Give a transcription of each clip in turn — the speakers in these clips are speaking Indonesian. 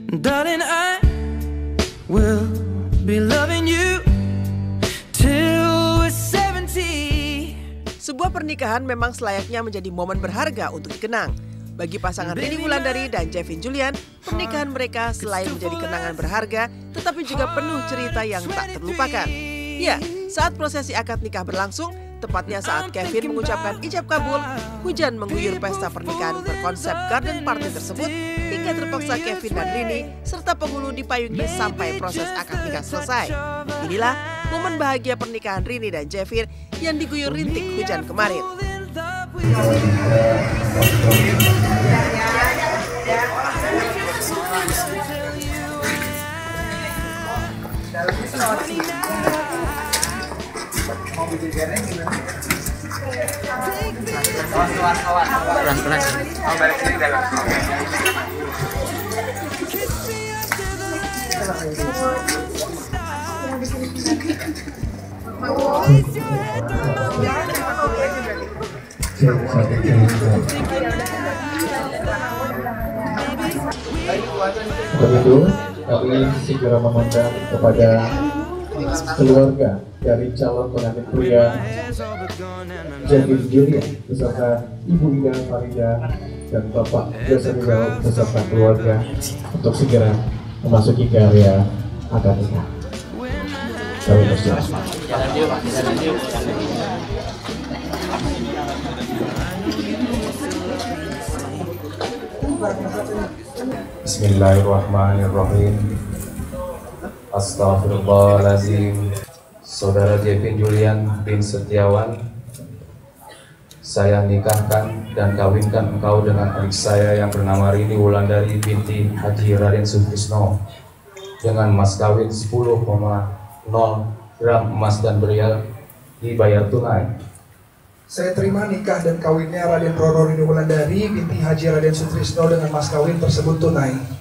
Darling, I will be loving you till we're 70. Sebuah pernikahan memang selayaknya menjadi momen berharga untuk dikenang. Bagi pasangan Rini Wulandari dan Jevin Julian, pernikahan mereka selain menjadi kenangan berharga, tetapi juga penuh cerita yang tak terlupakan. Ya, saat prosesi akad nikah berlangsung, tepatnya saat Kevin mengucapkan ijab kabul, hujan mengguyur pesta pernikahan berkonsep garden party tersebut, hingga terpaksa Kevin dan Rini serta penghulu dipayungi sampai proses akad nikah selesai. Inilah momen bahagia pernikahan Rini dan Jevin yang diguyur rintik hujan kemarin. Begitu, kami segera mengundang kepada keluarga dari calon pengantin pria Jevin Julian beserta Ibu Ida Farida dan Bapak Jasa Rizal beserta keluarga untuk segera memasuki ke area akad nikah. Kami persilakan. Bismillahirrahmanirrahim. Astaghfirullahaladzim. Saudara Jevin Julian bin Setiawan, saya nikahkan dan kawinkan engkau dengan adik saya yang bernama Rini Wulandari binti Haji Raden Sutrisno dengan mas kawin 10,0 gram emas dan berial dibayar tunai. Saya terima nikah dan kawinnya Raden Roro Rini Wulandari binti Haji Raden Sutrisno dengan mas kawin tersebut tunai.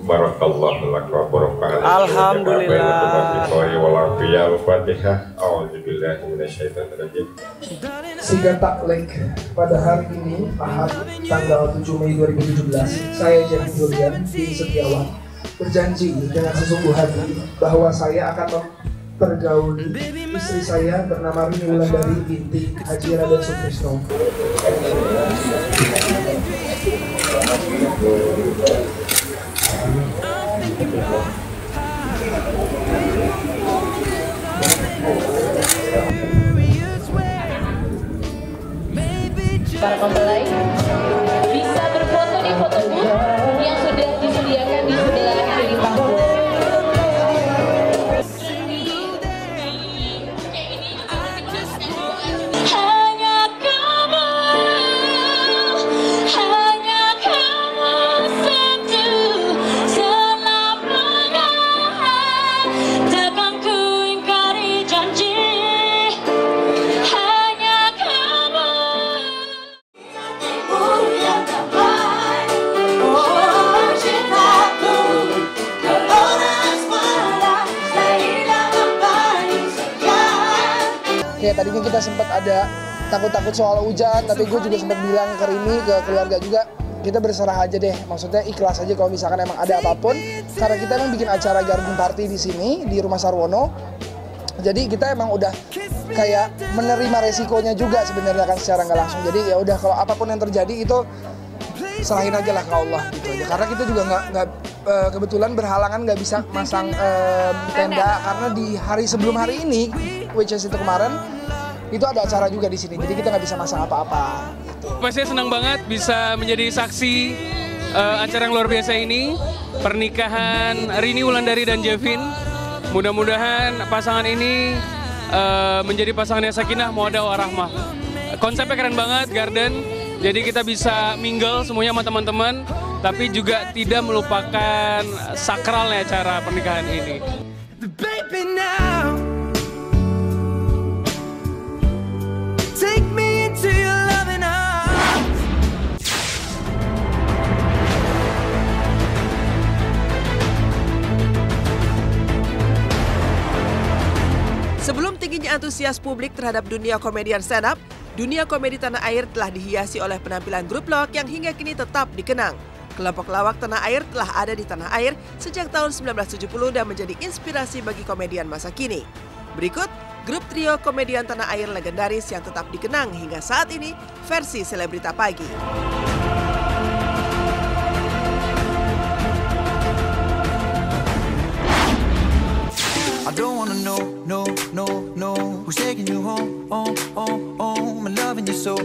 Barakallahu lak wa barakatuh. Alhamdulillah. Sigat taklek pada hari ini Ahad tanggal 7 Mei 2017, saya Jevin Julian bin Setiawan berjanji dengan sesungguh hati bahwa saya akan mempergauli istri saya bernama Rini Wulandari binti Haji Raden Sutrisno. Para mempelai bisa berfoto di foto booth yang sudah disediakan di sebelah kiri panggung. Kayak tadinya kita sempat ada takut-takut soal hujan, tapi gue juga sempat bilang ke Rini, ke keluarga juga, kita berserah aja deh, maksudnya ikhlas aja kalau misalkan emang ada apapun, karena kita emang bikin acara garden party di sini, di Rumah Sarwono, jadi kita emang udah kayak menerima resikonya juga sebenarnya kan secara nggak langsung, jadi ya udah kalau apapun yang terjadi itu serahin aja lah ke Allah gitu aja, karena kita juga nggak kebetulan berhalangan nggak bisa masang tenda karena di hari sebelum hari ini, which is itu kemarin, itu ada acara juga di sini, jadi kita nggak bisa masang apa-apa. Gitu. Saya senang banget bisa menjadi saksi acara yang luar biasa ini, pernikahan Rini Wulandari dan Jevin. Mudah-mudahan pasangan ini menjadi pasangan yang sakinah, mawaddah warahmah. Konsepnya keren banget, garden. Jadi kita bisa mingle semuanya sama teman-teman, tapi juga tidak melupakan sakralnya acara pernikahan ini. tingginya antusias publik terhadap dunia komedian stand-up, dunia komedi tanah air telah dihiasi oleh penampilan grup lawak yang hingga kini tetap dikenang. Kelompok lawak tanah air telah ada di tanah air sejak tahun 1970 dan menjadi inspirasi bagi komedian masa kini. Berikut grup trio komedian tanah air legendaris yang tetap dikenang hingga saat ini versi Selebrita Pagi. I don't wanna know, no, who's taking you home, I'm loving you so.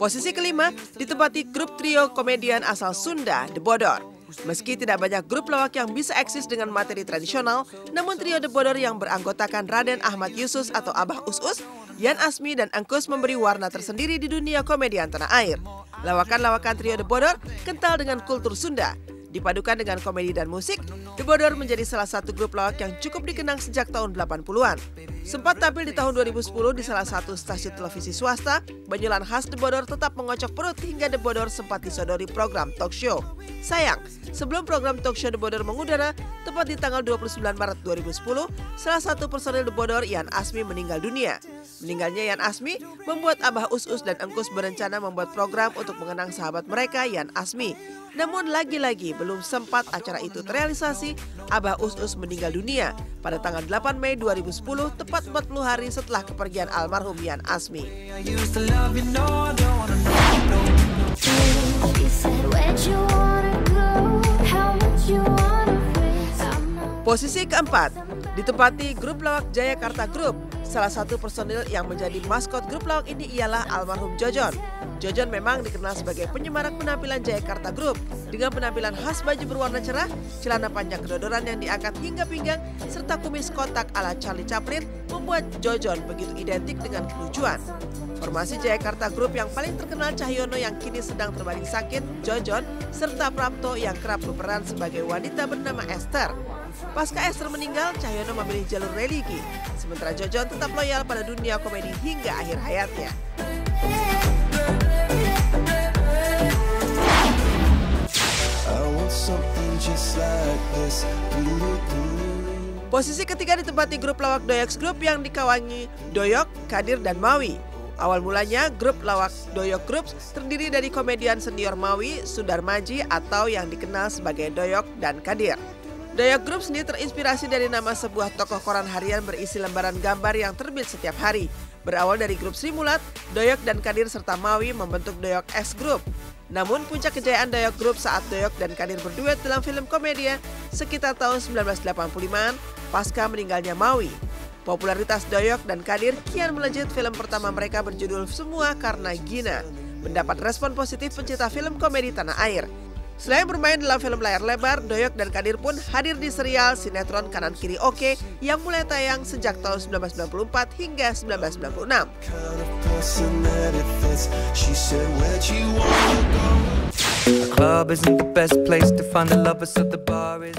Posisi kelima ditempati grup trio komedian asal Sunda, The Bodor. Meski tidak banyak grup lawak yang bisa eksis dengan materi tradisional, namun trio The Bodor yang beranggotakan Raden Ahmad Yusus atau Abah Us-Us, Yan Asmi dan Engkus memberi warna tersendiri di dunia komedian tanah air. Lawakan-lawakan trio The Bodor kental dengan kultur Sunda. Dipadukan dengan komedi dan musik, The Bodor menjadi salah satu grup lawak yang cukup dikenang sejak tahun 80-an. Sempat tampil di tahun 2010 di salah satu stasiun televisi swasta, banyolan khas The Bodor tetap mengocok perut hingga The Bodor sempat disodori program talk show. Sayang, sebelum program talk show The Bodor mengudara, tepat di tanggal 29 Maret 2010, salah satu personil The Bodor, Yan Asmi, meninggal dunia. Meninggalnya Yan Asmi membuat Abah Us-Us dan Engkus berencana membuat program untuk mengenang sahabat mereka, Yan Asmi. Namun lagi-lagi belum sempat acara itu terrealisasi, Abah Us-Us meninggal dunia pada tanggal 8 Mei 2010, tepat 40 hari setelah kepergian almarhum Yan Asmi. Posisi keempat ditempati grup lawak Jayakarta Group. Salah satu personil yang menjadi maskot grup lawak ini ialah almarhum Jojon. Jojon memang dikenal sebagai penyemarak penampilan Jayakarta Group dengan penampilan khas baju berwarna cerah, celana panjang kedodoran yang diangkat hingga pinggang, serta kumis kotak ala Charlie Chaplin membuat Jojon begitu identik dengan kelucuan. Formasi Jayakarta Group yang paling terkenal Cahyono yang kini sedang terbaring sakit, Jojon, serta Prapto yang kerap berperan sebagai wanita bernama Esther. Pasca Esther meninggal, Cahyono memilih jalur religi, sementara Jojon tetap loyal pada dunia komedi hingga akhir hayatnya. Posisi ketiga ditempati grup lawak Doyoks Group yang dikawangi Doyok, Kadir, dan Mawi. Awal mulanya grup lawak Doyok Group terdiri dari komedian senior Mawi, Sudarmaji atau yang dikenal sebagai Doyok dan Kadir. Doyok Group sendiri terinspirasi dari nama sebuah tokoh koran harian berisi lembaran gambar yang terbit setiap hari. Berawal dari grup Sri Mulat, Doyok dan Kadir serta Mawi membentuk Doyok X Group. Namun puncak kejayaan Doyok Group saat Doyok dan Kadir berduet dalam film komedi sekitar tahun 1985-an pasca meninggalnya Mawi. Popularitas Doyok dan Kadir kian melejit. Film pertama mereka berjudul Semua Karena Gina mendapat respon positif pencinta film komedi tanah air. Selain bermain dalam film layar lebar, Doyok dan Kadir pun hadir di serial sinetron Kanan Kiri Oke yang mulai tayang sejak tahun 1994 hingga 1996.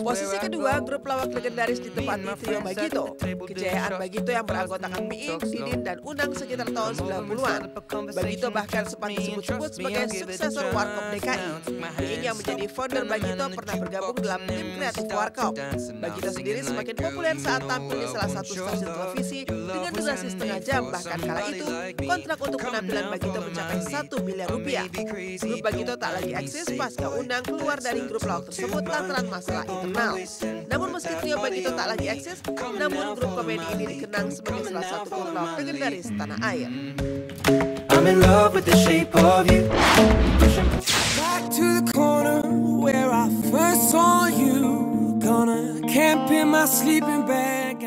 Posisi kedua, grup lawak legendaris ditempati trio Bagito. Kejayaan Bagito yang beranggotakan Miing, Didin, dan Unang sekitar tahun 90-an. Bagito bahkan sempat disebut-sebut sebagai suksesor Warkop DKI. Miing yang menjadi founder Bagito pernah bergabung dalam tim kreatif Warkop. Bagito sendiri semakin populer saat tampil di salah satu stasiun televisi dengan durasi setengah jam. Bahkan kala itu, kontrak untuk penampilan Bagito mencapai 1 miliar rupiah. Grup Bagito tak lagi eksis pasca Unang keluar dari grup lawak tersebut lantaran masalah internal. Namun meski trio Bagito tak lagi eksis, namun grup komedi ini dikenang sebagai salah satu grup lawak legendaris tanah air. I'm in love with the shape of you. Back to the corner where I first saw you. Gonna camp in my sleeping bag.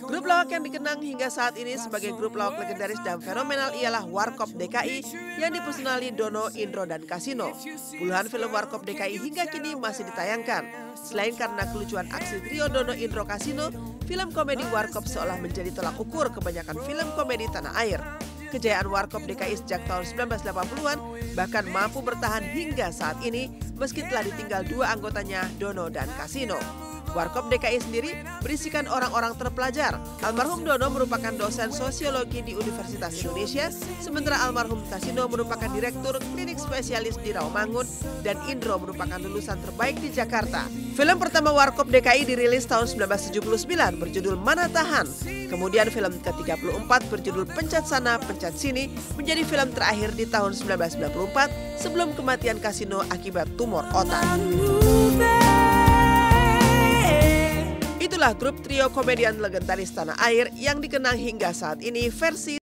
Grup lawak yang dikenang hingga saat ini sebagai grup lawak legendaris dan fenomenal ialah Warkop DKI yang dipersonali Dono, Indro, dan Kasino. Puluhan film Warkop DKI hingga kini masih ditayangkan. Selain karena kelucuan aksi trio Dono, Indro, Kasino, film komedi Warkop seolah menjadi tolak ukur kebanyakan film komedi tanah air. Kejayaan Warkop DKI sejak tahun 1980-an bahkan mampu bertahan hingga saat ini meski telah ditinggal dua anggotanya, Dono dan Kasino. Warkop DKI sendiri berisikan orang-orang terpelajar. Almarhum Dono merupakan dosen sosiologi di Universitas Indonesia, sementara almarhum Kasino merupakan direktur klinik spesialis di Rawamangun, dan Indro merupakan lulusan terbaik di Jakarta. Film pertama Warkop DKI dirilis tahun 1979 berjudul Mana Tahan. Kemudian film ke-34 berjudul Pencet Sana, Pencet Sini menjadi film terakhir di tahun 1994 sebelum kematian Kasino akibat tumor otak. Itulah grup trio komedian legendaris tanah air yang dikenang hingga saat ini versi